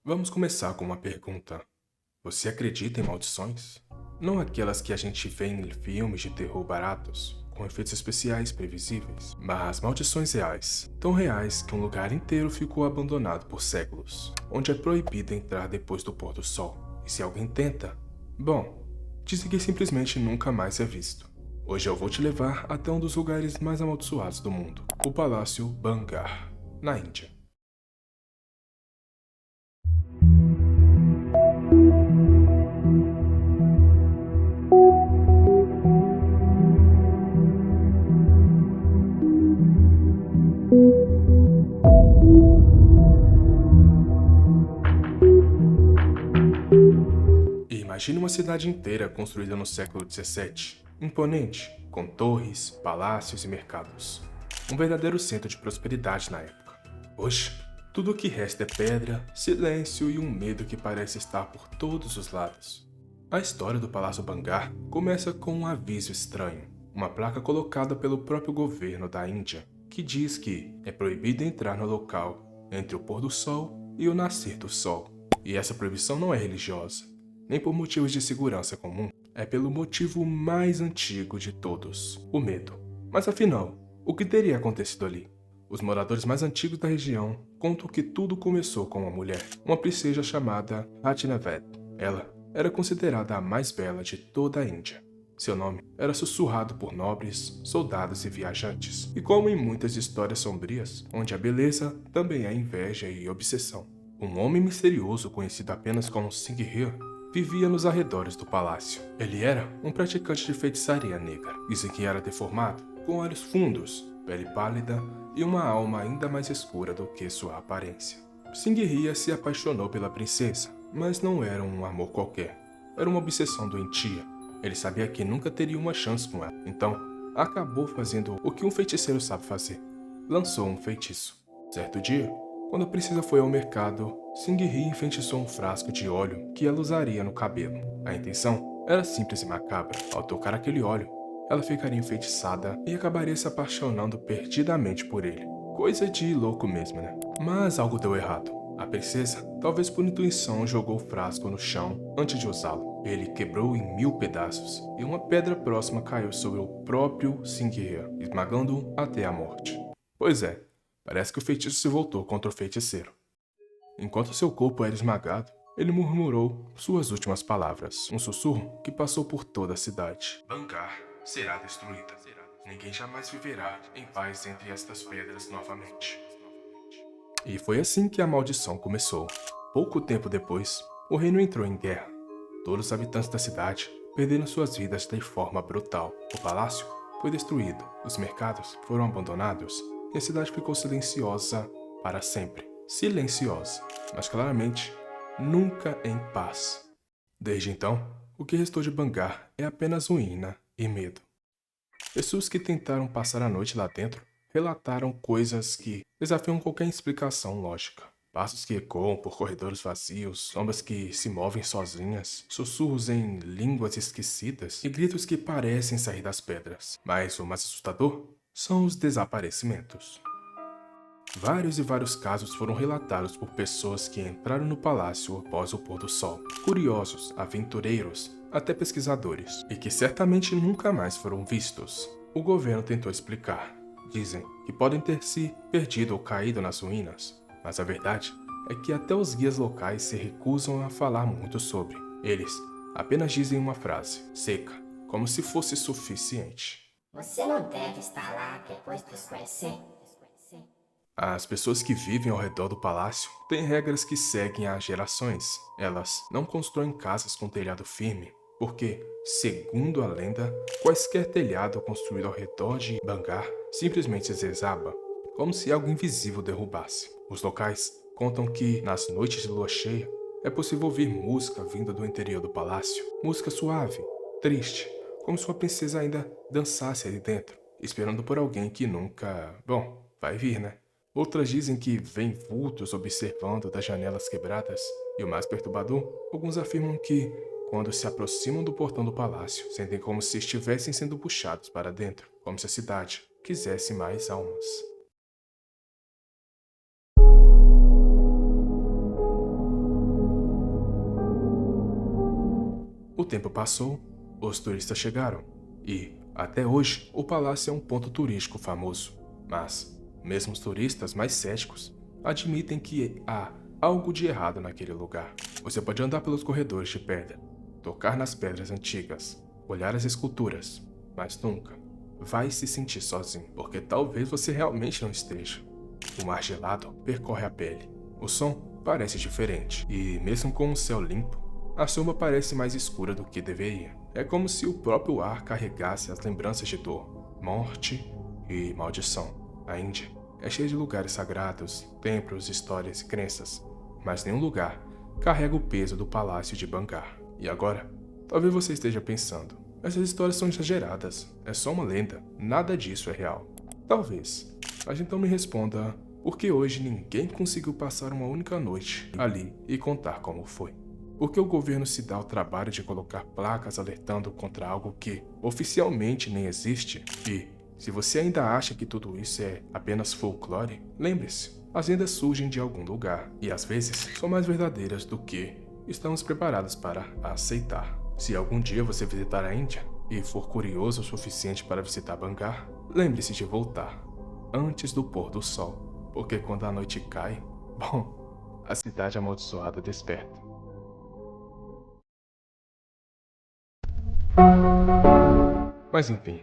Vamos começar com uma pergunta. Você acredita em maldições? Não aquelas que a gente vê em filmes de terror baratos, com efeitos especiais previsíveis, mas maldições reais, tão reais que um lugar inteiro ficou abandonado por séculos, onde é proibido entrar depois do pôr do sol. E se alguém tenta, bom, dizem que simplesmente nunca mais é visto. Hoje eu vou te levar até um dos lugares mais amaldiçoados do mundo, o Palácio Bangar, na Índia. E imagine uma cidade inteira construída no século XVII, imponente, com torres, palácios e mercados. Um verdadeiro centro de prosperidade na época. Hoje, tudo o que resta é pedra, silêncio e um medo que parece estar por todos os lados. A história do Palácio Bangar começa com um aviso estranho, uma placa colocada pelo próprio governo da Índia, que diz que é proibido entrar no local entre o pôr do sol e o nascer do sol. E essa proibição não é religiosa, nem por motivos de segurança comum, é pelo motivo mais antigo de todos, o medo. Mas afinal, o que teria acontecido ali? Os moradores mais antigos da região contam que tudo começou com uma mulher, uma princesa chamada Ratinavet. Ela era considerada a mais bela de toda a Índia. Seu nome era sussurrado por nobres, soldados e viajantes, e como em muitas histórias sombrias, onde a beleza também é inveja e obsessão. Um homem misterioso conhecido apenas como Singhir vivia nos arredores do palácio. Ele era um praticante de feitiçaria negra. Dizem que era deformado, com olhos fundos, pele pálida e uma alma ainda mais escura do que sua aparência. Singhir se apaixonou pela princesa, mas não era um amor qualquer. Era uma obsessão doentia. Ele sabia que nunca teria uma chance com ela, então acabou fazendo o que um feiticeiro sabe fazer. Lançou um feitiço. Certo dia, quando a princesa foi ao mercado, Singhir enfeitiçou um frasco de óleo que ela usaria no cabelo. A intenção era simples e macabra. Ao tocar aquele óleo, ela ficaria enfeitiçada e acabaria se apaixonando perdidamente por ele. Coisa de louco mesmo, né? Mas algo deu errado. A princesa, talvez por intuição, jogou o frasco no chão antes de usá-lo. Ele quebrou em 1000 pedaços e uma pedra próxima caiu sobre o próprio Singhir, esmagando-o até a morte. Pois é, parece que o feitiço se voltou contra o feiticeiro. Enquanto seu corpo era esmagado, ele murmurou suas últimas palavras, um sussurro que passou por toda a cidade. Bangar será destruída. Ninguém jamais viverá em paz entre estas pedras novamente. E foi assim que a maldição começou. Pouco tempo depois, o reino entrou em guerra. Todos os habitantes da cidade perderam suas vidas de forma brutal. O palácio foi destruído, os mercados foram abandonados e a cidade ficou silenciosa para sempre. Silenciosa, mas claramente nunca em paz. Desde então, o que restou de Bangar é apenas ruína e medo. Pessoas que tentaram passar a noite lá dentro relataram coisas que desafiam qualquer explicação lógica. Passos que ecoam por corredores vazios, sombras que se movem sozinhas, sussurros em línguas esquecidas e gritos que parecem sair das pedras. Mas o mais assustador são os desaparecimentos. Vários e vários casos foram relatados por pessoas que entraram no palácio após o pôr do sol. Curiosos, aventureiros, até pesquisadores, e que certamente nunca mais foram vistos. O governo tentou explicar. Dizem que podem ter se perdido ou caído nas ruínas, mas a verdade é que até os guias locais se recusam a falar muito sobre. Eles apenas dizem uma frase, seca, como se fosse suficiente. Você não deve estar lá depois de escurecer. As pessoas que vivem ao redor do palácio têm regras que seguem há gerações. Elas não constroem casas com telhado firme, porque, segundo a lenda, quaisquer telhado construído ao redor de Bangar simplesmente se desaba, como se algo invisível derrubasse. Os locais contam que, nas noites de lua cheia, é possível ouvir música vinda do interior do palácio. Música suave, triste, como se uma princesa ainda dançasse ali dentro, esperando por alguém que nunca... Bom, vai vir, né? Outras dizem que veem vultos observando das janelas quebradas, e o mais perturbador, alguns afirmam que, quando se aproximam do portão do palácio, sentem como se estivessem sendo puxados para dentro, como se a cidade quisesse mais almas. tempo passou, os turistas chegaram e, até hoje, o palácio é um ponto turístico famoso. Mas, mesmo os turistas mais céticos admitem que há algo de errado naquele lugar. Você pode andar pelos corredores de pedra, tocar nas pedras antigas, olhar as esculturas, mas nunca vai se sentir sozinho, porque talvez você realmente não esteja. O mar gelado percorre a pele. O som parece diferente, e mesmo com o céu limpo, a sombra parece mais escura do que deveria. É como se o próprio ar carregasse as lembranças de dor, morte e maldição. A Índia é cheia de lugares sagrados, templos, histórias e crenças, mas nenhum lugar carrega o peso do Palácio de Bangar. E agora, talvez você esteja pensando, essas histórias são exageradas, é só uma lenda, nada disso é real. Talvez, mas então me responda, por que hoje ninguém conseguiu passar uma única noite ali e contar como foi? Por que o governo se dá o trabalho de colocar placas alertando contra algo que oficialmente nem existe? E, se você ainda acha que tudo isso é apenas folclore, lembre-se, as lendas surgem de algum lugar e às vezes são mais verdadeiras do que estamos preparados para aceitar. Se algum dia você visitar a Índia e for curioso o suficiente para visitar Bangar, lembre-se de voltar antes do pôr do sol, porque quando a noite cai, bom, a cidade amaldiçoada desperta. Mas enfim,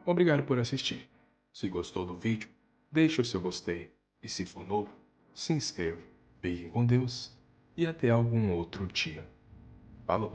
obrigado por assistir. Se gostou do vídeo, deixe o seu gostei. E se for novo, se inscreva. Fiquem com Deus e até algum outro dia. Falou!